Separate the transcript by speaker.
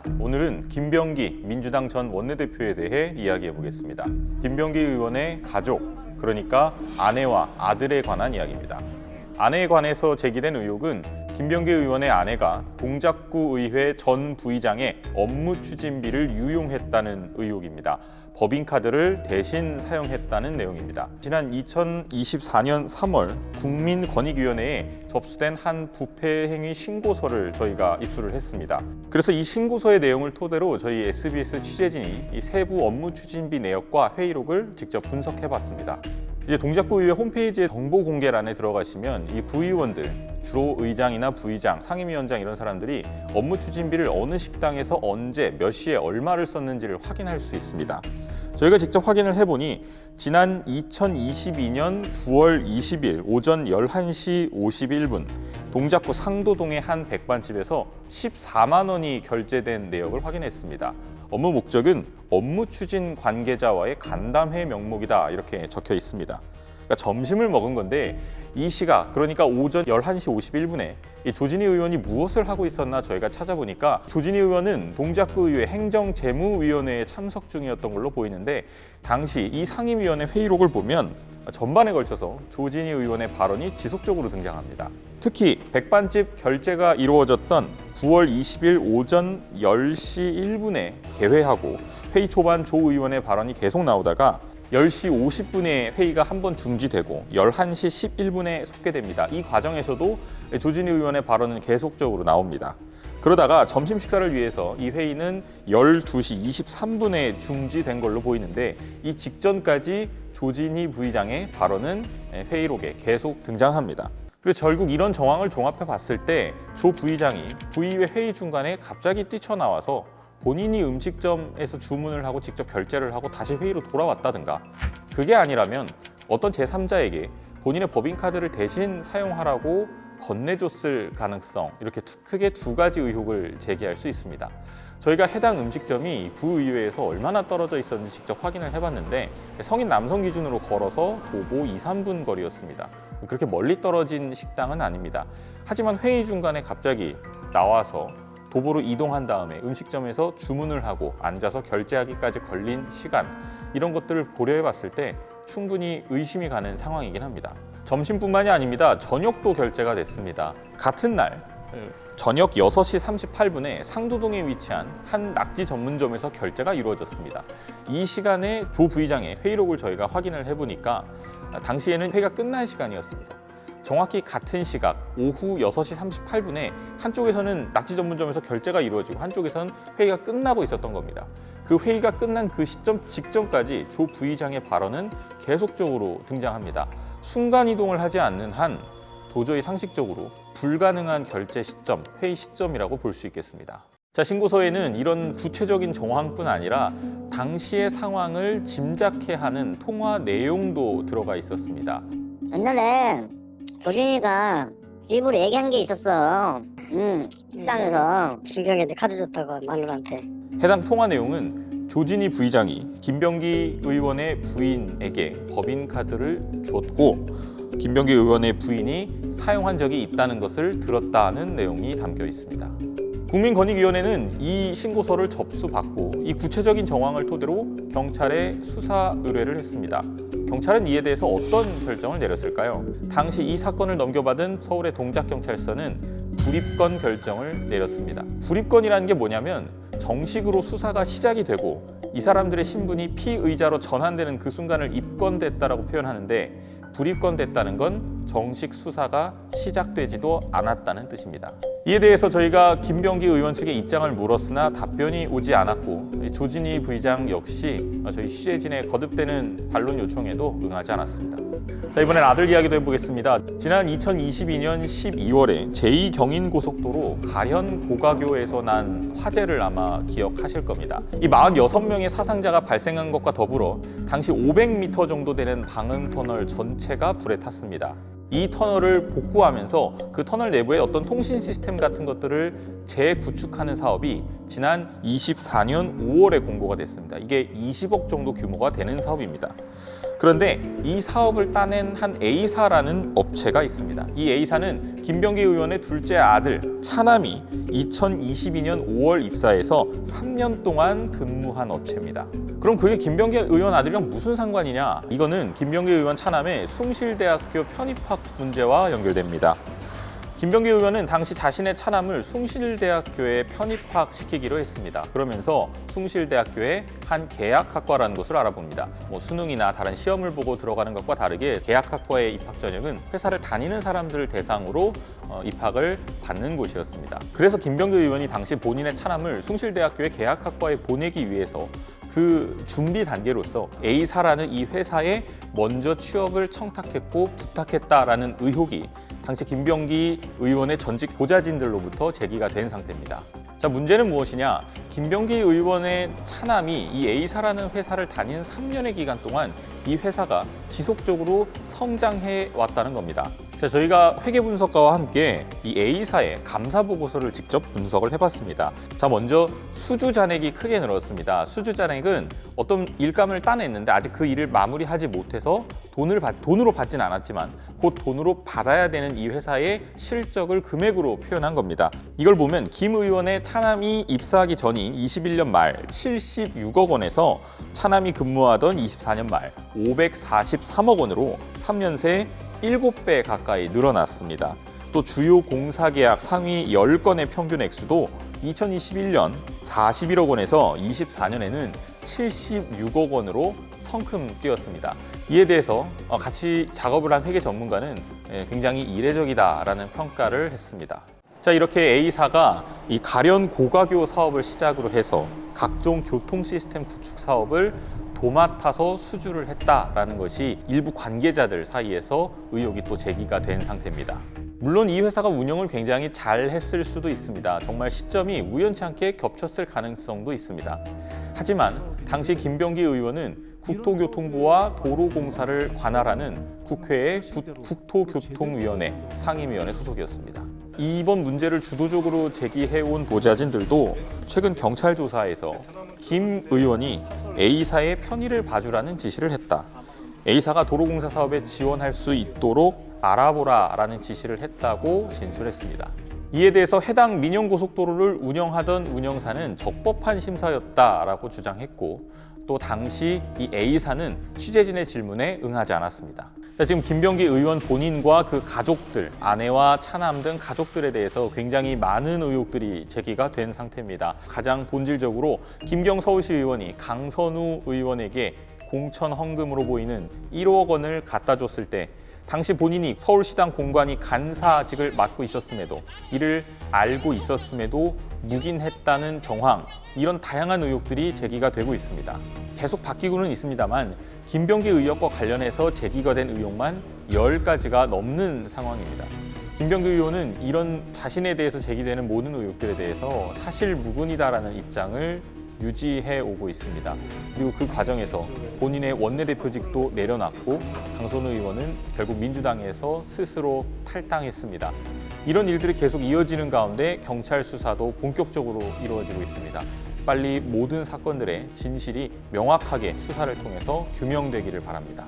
Speaker 1: 오늘은 김병기 민주당 전 원내대표에 대해 이야기해 보겠습니다. 김병기 의원의 가족, 그러니까 아내와 아들에 관한 이야기입니다. 아내에 관해서 제기된 의혹은 김병기 의원의 아내가 동작구 의회 전 부의장의 업무 추진비를 유용했다는 의혹입니다. 법인카드를 대신 사용했다는 내용입니다. 지난 2024년 3월 국민권익위원회에 접수된 한 부패 행위 신고서를 저희가 입수를 했습니다. 그래서 이 신고서의 내용을 토대로 저희 SBS 취재진이 이 세부 업무 추진비 내역과 회의록을 직접 분석해봤습니다. 이제 동작구의회 홈페이지의 정보 공개란에 들어가시면 이 구의원들, 주로 의장이나 부의장, 상임위원장 이런 사람들이 업무 추진비를 어느 식당에서 언제, 몇 시에 얼마를 썼는지를 확인할 수 있습니다. 저희가 직접 확인을 해보니 지난 2022년 9월 20일 오전 11시 51분 동작구 상도동의 한 백반집에서 14만 원이 결제된 내역을 확인했습니다. 업무 목적은 업무 추진 관계자와의 간담회 명목이다 이렇게 적혀 있습니다. 그러니까 점심을 먹은 건데 이 시각, 그러니까 오전 11시 51분에 이 조진희 의원이 무엇을 하고 있었나 저희가 찾아보니까 조진희 의원은 동작구의회 행정재무위원회에 참석 중이었던 걸로 보이는데 당시 이 상임위원회 회의록을 보면 전반에 걸쳐서 조진희 의원의 발언이 지속적으로 등장합니다. 특히 백반집 결제가 이루어졌던 9월 20일 오전 10시 1분에 개회하고 회의 초반 조 의원의 발언이 계속 나오다가 10시 50분에 회의가 한 번 중지되고 11시 11분에 속개됩니다. 이 과정에서도 조진희 의원의 발언은 계속적으로 나옵니다. 그러다가 점심 식사를 위해서 이 회의는 12시 23분에 중지된 걸로 보이는데 이 직전까지 조진희 부의장의 발언은 회의록에 계속 등장합니다. 그리고 결국 이런 정황을 종합해 봤을 때 조 부의장이 부의회 회의 중간에 갑자기 뛰쳐나와서 본인이 음식점에서 주문을 하고 직접 결제를 하고 다시 회의로 돌아왔다든가, 그게 아니라면 어떤 제3자에게 본인의 법인카드를 대신 사용하라고 건네줬을 가능성, 이렇게 크게 두 가지 의혹을 제기할 수 있습니다. 저희가 해당 음식점이 구의회에서 얼마나 떨어져 있었는지 직접 확인을 해봤는데 성인 남성 기준으로 걸어서 도보 2, 3분 거리였습니다. 그렇게 멀리 떨어진 식당은 아닙니다. 하지만 회의 중간에 갑자기 나와서 도보로 이동한 다음에 음식점에서 주문을 하고 앉아서 결제하기까지 걸린 시간, 이런 것들을 고려해 봤을 때 충분히 의심이 가는 상황이긴 합니다. 점심뿐만이 아닙니다. 저녁도 결제가 됐습니다. 같은 날 저녁 6시 38분에 상도동에 위치한 한 낙지 전문점에서 결제가 이루어졌습니다. 이 시간에 조 부의장의 회의록을 저희가 확인을 해보니까 당시에는 회의가 끝난 시간이었습니다. 정확히 같은 시각 오후 6시 38분에 한쪽에서는 낙지 전문점에서 결제가 이루어지고 한쪽에서는 회의가 끝나고 있었던 겁니다. 그 회의가 끝난 그 시점 직전까지 조 부의장의 발언은 계속적으로 등장합니다. 순간이동을 하지 않는 한 도저히 상식적으로 불가능한 결제 시점, 회의 시점이라고 볼 수 있겠습니다. 자, 신고서에는 이런 구체적인 정황뿐 아니라 당시의 상황을 짐작케 하는 통화 내용도 들어가 있었습니다.
Speaker 2: 옛날에 조진이가 집으로 얘기한 게 있었어. 식당에서
Speaker 3: 준경이한테 카드 줬다고 마누라한테.
Speaker 1: 해당 통화 내용은 조진희 부의장이 김병기 의원의 부인에게 법인카드를 줬고 김병기 의원의 부인이 사용한 적이 있다는 것을 들었다는 내용이 담겨 있습니다. 국민권익위원회는 이 신고서를 접수받고 이 구체적인 정황을 토대로 경찰에 수사 의뢰를 했습니다. 경찰은 이에 대해서 어떤 결정을 내렸을까요? 당시 이 사건을 넘겨받은 서울의 동작경찰서는 불입건 결정을 내렸습니다. 불입건이라는 게 뭐냐면 정식으로 수사가 시작이 되고 이 사람들의 신분이 피의자로 전환되는 그 순간을 입건됐다라고 표현하는데, 불입건됐다는 건 정식 수사가 시작되지도 않았다는 뜻입니다. 이에 대해서 저희가 김병기 의원 측의 입장을 물었으나 답변이 오지 않았고 조진희 부의장 역시 저희 취재진의 거듭되는 반론 요청에도 응하지 않았습니다. 자, 이번엔 아들 이야기도 해보겠습니다. 지난 2022년 12월에 제2경인고속도로 가현 고가교에서 난 화재를 아마 기억하실 겁니다. 이 46명의 사상자가 발생한 것과 더불어 당시 500m 정도 되는 방음터널 전체가 불에 탔습니다. 이 터널을 복구하면서 그 터널 내부의 어떤 통신 시스템 같은 것들을 재구축하는 사업이 지난 24년 5월에 공고가 됐습니다. 이게 20억 정도 규모가 되는 사업입니다. 그런데 이 사업을 따낸 한 A사라는 업체가 있습니다. 이 A사는 김병기 의원의 둘째 아들 차남이 2022년 5월 입사해서 3년 동안 근무한 업체입니다. 그럼 그게 김병기 의원 아들이랑 무슨 상관이냐? 이거는 김병기 의원 차남의 숭실대학교 편입학 문제와 연결됩니다. 김병기 의원은 당시 자신의 차남을 숭실대학교에 편입학시키기로 했습니다. 그러면서 숭실대학교의 한 계약학과라는 곳을 알아봅니다. 수능이나 다른 시험을 보고 들어가는 것과 다르게 계약학과의 입학 전형은 회사를 다니는 사람들을 대상으로 입학을 받는 곳이었습니다. 그래서 김병기 의원이 당시 본인의 차남을 숭실대학교의 계약학과에 보내기 위해서 그 준비 단계로서 A사라는 이 회사에 먼저 취업을 청탁했고 부탁했다라는 의혹이 당시 김병기 의원의 전직 보좌진들로부터 제기가 된 상태입니다. 자, 문제는 무엇이냐? 김병기 의원의 차남이 이 A사라는 회사를 다닌 3년의 기간 동안 이 회사가 지속적으로 성장해 왔다는 겁니다. 자, 저희가 회계분석가와 함께 이 A사의 감사보고서를 직접 분석을 해봤습니다. 자, 먼저 수주잔액이 크게 늘었습니다. 수주잔액은 어떤 일감을 따냈는데 아직 그 일을 마무리하지 못해서 돈으로 받진 않았지만 곧 돈으로 받아야 되는 이 회사의 실적을 금액으로 표현한 겁니다. 이걸 보면 김 의원의 차남이 입사하기 전인 21년 말 76억 원에서 차남이 근무하던 24년 말 543억 원으로 3년 새 7배 가까이 늘어났습니다. 또 주요 공사계약 상위 10건의 평균 액수도 2021년 41억 원에서 24년에는 76억 원으로 성큼 뛰었습니다. 이에 대해서 같이 작업을 한 회계 전문가는 굉장히 이례적이다라는 평가를 했습니다. 자, 이렇게 A사가 이 가련 고가교 사업을 시작으로 해서 각종 교통 시스템 구축 사업을 도맡아서 수주를 했다라는 것이 일부 관계자들 사이에서 의혹이 또 제기가 된 상태입니다. 물론 이 회사가 운영을 굉장히 잘 했을 수도 있습니다. 정말 시점이 우연치 않게 겹쳤을 가능성도 있습니다. 하지만 당시 김병기 의원은 국토교통부와 도로공사를 관할하는 국회의 국토교통위원회 상임위원회 소속이었습니다. 이번 문제를 주도적으로 제기해온 보좌진들도 최근 경찰 조사에서 김 의원이 A사의 편의를 봐주라는 지시를 했다. A사가 도로공사 사업에 지원할 수 있도록 알아보라라는 지시를 했다고 진술했습니다. 이에 대해서 해당 민영고속도로를 운영하던 운영사는 적법한 심사였다라고 주장했고 또 당시 이 A사는 취재진의 질문에 응하지 않았습니다. 지금 김병기 의원 본인과 그 가족들, 아내와 차남 등 가족들에 대해서 굉장히 많은 의혹들이 제기가 된 상태입니다. 가장 본질적으로 김경 서울시 의원이 강선우 의원에게 공천 헌금으로 보이는 1억 원을 갖다 줬을 때 당시 본인이 서울시당 공관위 간사직을 맡고 있었음에도 이를 알고 있었음에도 묵인했다는 정황, 이런 다양한 의혹들이 제기가 되고 있습니다. 계속 바뀌고는 있습니다만 김병기 의혹과 관련해서 제기가 된 의혹만 10가지가 넘는 상황입니다. 김병기 의원은 이런 자신에 대해서 제기되는 모든 의혹들에 대해서 사실 무근이다라는 입장을 유지해 오고 있습니다. 그리고 그 과정에서 본인의 원내대표직도 내려놨고 강선우 의원은 결국 민주당에서 스스로 탈당했습니다. 이런 일들이 계속 이어지는 가운데 경찰 수사도 본격적으로 이루어지고 있습니다. 빨리 모든 사건들의 진실이 명확하게 수사를 통해서 규명되기를 바랍니다.